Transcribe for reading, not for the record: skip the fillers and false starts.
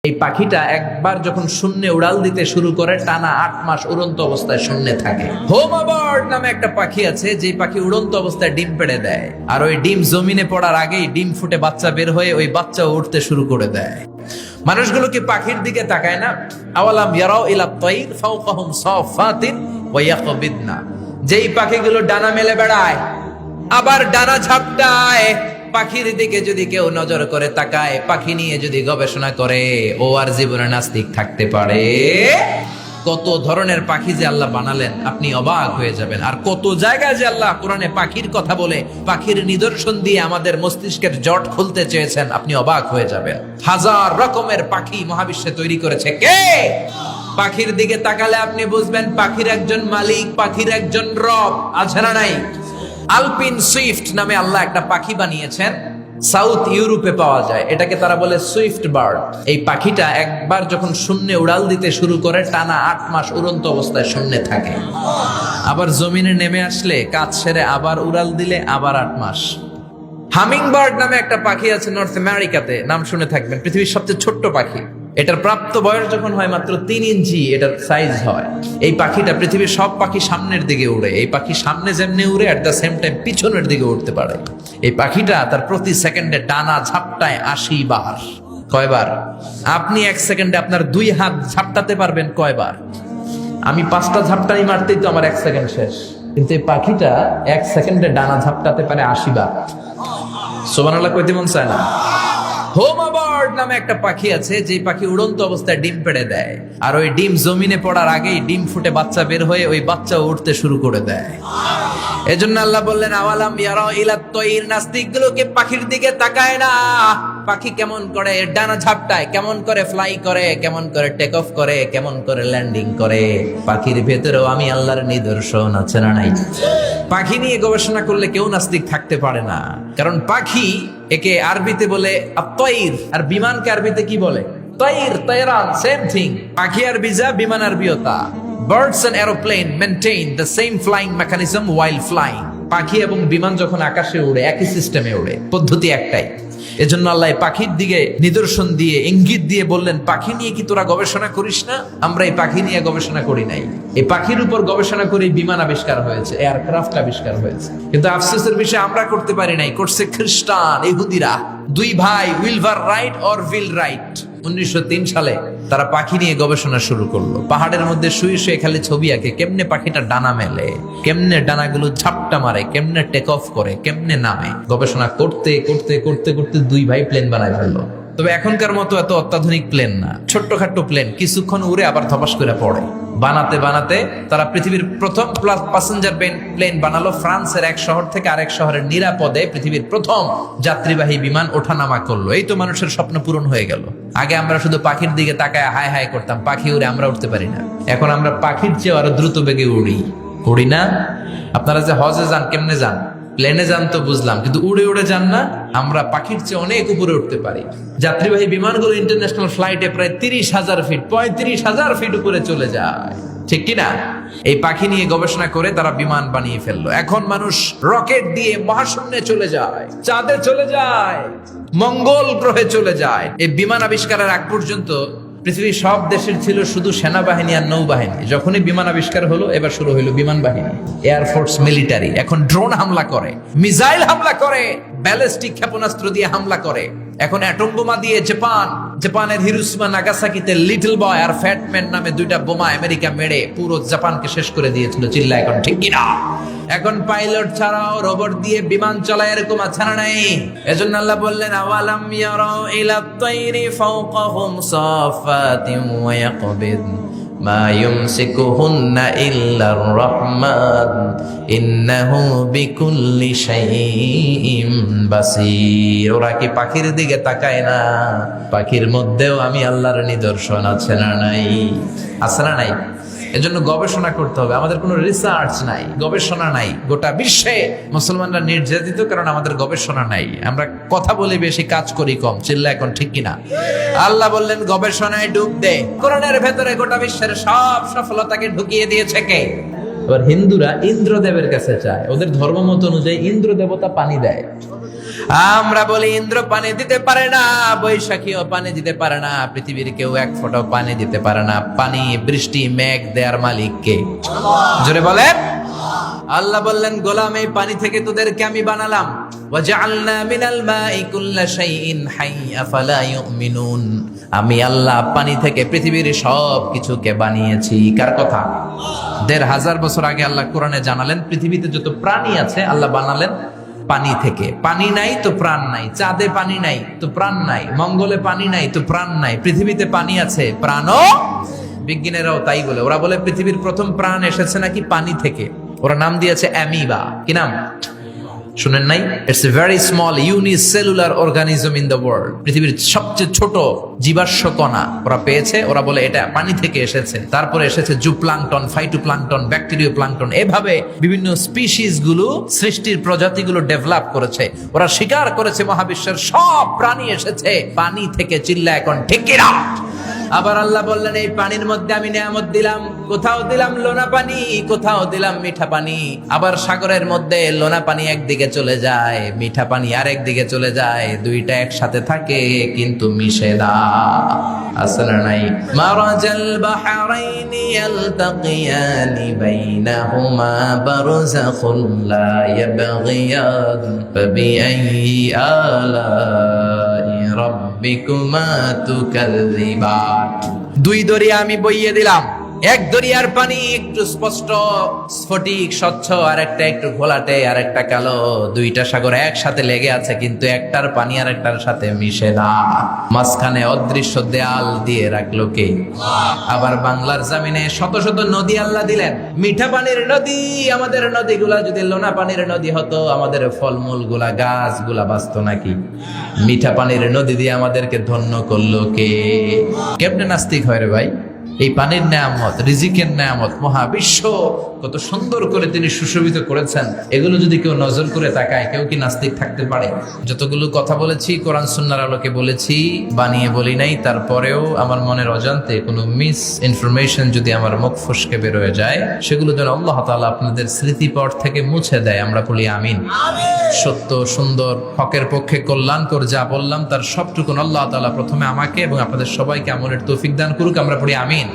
এই পাখিটা একবার যখন শূন্যে উড়াল দিতে শুরু করে টানা 8 মাস উড়ন্ত অবস্থায় শূন্যে থাকে। হোমা বার্ড নামে একটা পাখি আছে, যে পাখি উড়ন্ত অবস্থায় ডিম পেড়ে দেয়, আর ওই ডিম জমিনে পড়ার আগেই ডিম ফুটে বাচ্চা বের হয়ে ওই বাচ্চা উঠতে শুরু করে দেয়। মানুষগুলো কি পাখির দিকে তাকায় না? আওয়ালাম ইয়ারাউ ইলা তাইর ফাওকাহুম সাফাতিন ওয়া ইয়াকবিদনা, যেই পাখিগুলো ডানা মেলে বেড়ায় আবার ডানা ঝাপটায়, পাখির দিকে যদি কেউ নজর করে তাকায়, পাখি নিয়ে যদি গবেষণা করে, ও আর জীবনে নাস্তিক থাকতে পারে? কত ধরনের পাখি যে আল্লাহ বানালেন, আপনি অবাক হয়ে যাবেন। আর কত জায়গায় যে আল্লাহ কোরআনে পাখির কথা বলে পাখির নিদর্শন দিয়ে আমাদের মস্তিষ্কের জট খুলতে চেয়েছেন, আপনি অবাক হয়ে যাবেন। হাজার রকমের পাখি মহাবিশ্বে তৈরি করেছে কে? পাখির দিকে তাকালে আপনি বুঝবেন পাখির একজন মালিক, পাখির একজন রব আছে না নাই? আলপিন সুইফট নামে আল্লাহ একটা পাখি বানিয়েছেন, সাউথ ইউরোপে পাওয়া যায়। এটাকে তারা বলে সুইফট বার্ড। এই পাখিটা একবার যখন শূন্যে উড়াল দিতে শুরু করে টানা 8 মাস উড়ন্ত অবস্থায় শূন্যে থাকে, আবার জমিনে নেমে আসলে কাজ সেরে আবার উড়াল দিলে আবার 8 মাস। হামিং বার্ড নামে একটা পাখি আছে নর্থ আমেরিকাতে, নাম শুনে থাকবেন। পৃথিবীর সবচেয়ে ছোট্ট পাখি। এটার প্রাপ্ত বয়স যখন হয় মাত্র 3 ইঞ্চি এটার সাইজ হয়। এই পাখিটা পৃথিবীর সব পাখি সামনের দিকে উড়ে। এই পাখি সামনে যেমনি উড়ে, অ্যাট দ্য সেম টাইম পিছনের দিকে উঠতে পারে। এই পাখিটা তার প্রতি সেকেন্ডে ডানা ঝাপটায় 80 বার। কয়বার? আপনি 1 সেকেন্ডে আপনার 2 হাত ঝাপটাতে পারবেন কয়বার? আমি 5টা ঝাপটানি মারতেই তো আমার 1 সেকেন্ড শেষ, কিন্তু এই পাখিটা 1 সেকেন্ডে ডানা ঝাপটাতে পারে 80 বার। সুবহানাল্লাহ কইতে মন চায় না? হোমা বার্ড নামে একটা পাখি আছে, যে পাখি উড়ন্ত অবস্থায় ডিম পেড়ে দেয়, আর ওই ডিম জমিনে পড়ার আগেই ডিম ফুটে বাচ্চা বের হয়ে ওই বাচ্চা উঠতে শুরু করে দেয়। এজন্য আল্লাহ বললেন আওয়ালাম ইয়ারাউ ইলা তাইর, নাস্তিকগুলোকে পাখির দিকে তাকায় না। পাখি কেমন করে ডানা ঝাপটায়, কেমন করে ফ্লাই করে, কেমন করে টেক অফ করে, কেমন করে ল্যান্ডিং করে। পাখির ভেতরেও আমি আল্লাহর নিদর্শন আছে না নাই? পাখি নিয়ে গবেষণা করলে কেউ নাস্তিক থাকতে পারে না, কারণ পাখি একে আরবিতে বলে আত-তাইর, আর বিমানকে আরবিতে কি বলে? তাইর, তায়রান, সেম থিং। পাখি আরবি যা, বিমান আরবিও তা। Birds and aeroplane maintain the same flying mechanism while flying. পাখি এবং বিমান যখন আকাশে উড়ে একই সিস্টেমে উড়ে, পদ্ধতি একটাই। এজন্য আল্লাহ পাখির দিকে নিদর্শন দিয়ে ইঙ্গিত দিয়ে বললেন, পাখি নিয়ে কি তোরা গবেষণা করিস না? আমরা এই পাখি নিয়ে গবেষণা করি নাই। এই পাখির উপর গবেষণা করে বিমান আবিষ্কার হয়েছে, এয়ারক্রাফট আবিষ্কার হয়েছে। কিন্তু আফসোসের বিষয় আমরা করতে পারি নাই, করছে খ্রিস্টান, ইহুদিরা। 2 ভাই উইলভার রাইট অর উইল রাইট 1903 সালে তারা পাখি নিয়ে গবেষণা শুরু করলো। পাহাড়ের মধ্যে শুয়ে শুয়ে খালি ছবি আঁকে, কেমনে পাখিটা ডানা মেলে, কেমনে ডানাগুলো ঝাপটা মারে, কেমনে টেক অফ করে, কেমনে নামে। গবেষণা করতে করতে করতে করতে 2 ভাই প্লেন বানায় ফেললো। তবে এখনকার মতো এত অত্যাধুনিক প্লেন না, ছোট্টখাট্টো প্লেন, কিছুক্ষণ উড়ে আবার ধপাস করে পড়ে। বানাতে বানাতে তারা পৃথিবীর প্রথম প্যাসেঞ্জার প্লেন বানালো। ফ্রান্সের এক শহর থেকে আরেক শহরের নিরাপদে পৃথিবীর প্রথম যাত্রীবাহী বিমান ওঠানামা করলো। এই তো মানুষের স্বপ্ন পূরণ হয়ে গেল। আগে আমরা শুধু পাখির দিকে তাকায় হায় হায় করতাম, পাখি উড়ে, আমরা উঠতে পারি না। এখন আমরা পাখির চেয়ে আরো দ্রুত বেগে উড়ি না? আপনারা যে হজে যান, কেমনে যান? প্লেনে যান তো বুঝলাম, কিন্তু উড়ে উড়ে যান না? আমরা পাখির চেয়ে অনেক উপরে উঠতে পারি। যাত্রীবাহী বিমানগুলো ইন্টারন্যাশনাল ফ্লাইটে প্রায় 30,000 ফিট, 35,000 ফিট উপরে চলে যায়, ঠিক কিনা? এই পাখি নিয়ে গবেষণা করে তারা বিমান বানিয়ে ফেললো। এখন মানুষ রকেট দিয়ে মহাশূন্যে চলে যায়, চাঁদে চলে যায়, মঙ্গল গ্রহে চলে যায়। এই বিমান আবিষ্কারের আগ পর্যন্ত পৃথিবীর সব দেশের ছিল শুধু সেনাবাহিনী আর নৌবাহিনী। যখনই বিমান আবিষ্কার হলো, এবার শুরু হইলো বিমান বাহিনী, এয়ারফোর্স, মিলিটারি। এখন ড্রোন হামলা করে, মিসাইল হামলা করে, ব্যালিস্টিক ক্ষেপণাস্ত্র দিয়ে হামলা করে। এখন অ্যাটম বোমা দিয়ে জাপানের হিরোশিমা নাগাসাকিতে লিটল বয় আর ফ্যাটম্যান নামে 2টা বোমা আমেরিকা মেরে পুরো জাপানকে শেষ করে দিয়েছিল। চিল্লা এখন, ঠিক কিনা? এখন পাইলট ছাড়াও রোবট দিয়ে বিমান চালায়, এরকম আছে না নাই? এজন্য আল্লাহ বললেন আওয়ালাম ইয়ারাউ ইলা তাইরি ফাওকাহুম সাফাতিন ওয়া ইয়াকবিদ মা ইউমসিকুহুন্না ইল্লার রহমান ইন্নাহু বিকুল্লি শাইইন বাসীর। ওরা কি পাখির দিকে তাকায় না? পাখির মধ্যেও আমি আল্লাহর নিদর্শন আছে না নাই? আছে না নাই? এজন্য গবেষণা করতে হবে। আমাদের কোনো রিসার্চ নাই, গবেষণা নাই। গোটা বিশ্বে মুসলমানরা নির্যাতিত, কারণ আমাদের গবেষণা নাই। আমরা কথা বলি বেশি, কাজ করি কম। চিল্লা এখন, ঠিক কিনা? আল্লাহ বললেন গবেষণায় ডুব দে। কোরআনের ভেতরে গোটা বিশ্বের সব সফলতাকে ঢুকিয়ে দিয়েছে কে? এবার হিন্দুরা ইন্দ্রদেবের কাছে চায়, ওদের ধর্ম মত অনুযায়ী ইন্দ্র দেবতা পানি দেয়। আমরা বলি ইন্দ্র পানি দিতে পারে না, বৈশাখীও পানি দিতে পারে না, পৃথিবীর কেউ এক ফোঁটাও পানি দিতে পারে না। পানি, বৃষ্টি, মেঘ দেয়ার মালিক কে? জোরে বলেন। আল্লাহ বললেন, গোলাম এই পানি থেকে তোদেরকে আমি বানালাম। ওয়াজআলনা মিনাল মাই কুল্লা শাইইন হাই আফালা ইউমিনুন। আমি আল্লাহ পানি থেকে পৃথিবীর সব কিছুকে বানিয়েছি। কার কথা? ১৫০০ বছর আগে আল্লাহ কোরআনে জানালেন পৃথিবীতে যত প্রাণী আছে আল্লাহ বানালেন পানি থেকে। পানি নাই তো প্রাণ নাই, চাঁদে পানি নাই তো প্রাণ নাই, মঙ্গলে পানি নাই তো প্রাণ নাই, পৃথিবীতে পানি আছে, প্রাণও। বিজ্ঞানীরাও তাই বলে, ওরা বলে পৃথিবীর প্রথম প্রাণ এসেছে নাকি পানি থেকে। ওরা নাম দিয়েছে অ্যামিবা। কি নাম শুনেন নাই? It's a very small unicellular organism in the world. পৃথিবীর সবচেয়ে ছোট জীবাশ্ম কণা ওরা পেয়েছে। ওরা বলে এটা পানি থেকে এসেছে। তারপরে এসেছে জুপ্লাঙ্কটন, ফাইটোপ্লাঙ্কটন, ব্যাকটেরিয়া প্লাঙ্কটন, এভাবে বিভিন্ন স্পিসিস গুলো, সৃষ্টির প্রজাতিগুলো ডেভেলপ করেছে। ওরা স্বীকার করেছে মহাবিশ্বের সব প্রাণী এসেছে পানি থেকে। চিল্লা এখন ঠিক কিনা? আবার আল্লাহ বললেন এই পানির মধ্যে আমি নিয়ামত দিলাম। কোথাও দিলাম লোনা পানি, কোথাও দিলাম মিঠা পানি। আবার সাগরের মধ্যে লোনা পানি একদিকে চলে যায়, মিঠা পানি আরেক দিকে চলে যায়, দুইটা একসাথে থাকে কিন্তু মিশে না। আছে না নাই? মারাজাল বাহরাইনি ইয়ালতাকিয়ানি বাইনাহুমা বারযাখুন লা ইয়াবগিয়ান ফাবিআইয়ি আলাই রাব্বিকুমা তুকাযযিবান। দুই দরিয়া আমি বইয়ে দিলাম। এক দরিয়ার পানি একটু স্পষ্ট স্ফটিক স্বচ্ছ, আর একটা একটু ঘোলাটে, আর একটা কালো। দুইটা সাগর একসাথে লেগে আছে কিন্তু একটার পানি আর একটার সাথে মিশে না। মাঝখানে অদৃশ্য দেয়াল দিয়ে রাখলো কে? আবার বাংলার জমিনে শত শত নদী আল্লাহ দিলেন, মিঠা পানির নদী। আমাদের নদীগুলা যদি লোনা পানির নদী হতো, আমাদের ফলমূল গুলা, গাছ গুলা বাঁচতো নাকি? মিঠা পানির নদী দিয়ে আমাদেরকে ধন্য করলো কে? কেমনে নাস্তিক হয় রে ভাই? এই পানির নেয়ামত, রিজিকের নেয়ামত, মহাবিশ্ব কত সুন্দর করে তিনি সুশোভিত করেছেন। এগুলো যদি কেউ নজর করে তাকায়, কেউ কি নাস্তিক থাকতে পারে? যতগুলো কথা বলেছি কোরআন সুন্নাহর আলোকে বলেছি, বানিয়ে বলি নাই। তারপরেও আমার মনের অজান্তে কোনো মিস ইনফরমেশন যদি আমার মুখ ফসকে বের হয়ে যায়, সেগুলো যেন আল্লাহ তাআলা আপনাদের স্মৃতিপট থেকে মুছে দেয়। আমরা বলি আমিন। সত্য, সুন্দর, হকের পক্ষে কল্যাণকর যা বললাম তার সবটুকুন আল্লাহ তাআলা প্রথমে আমাকে এবং আপনাদের সবাইকে আমলের তৌফিক দান করুক। আমরা পড়ি আমিন।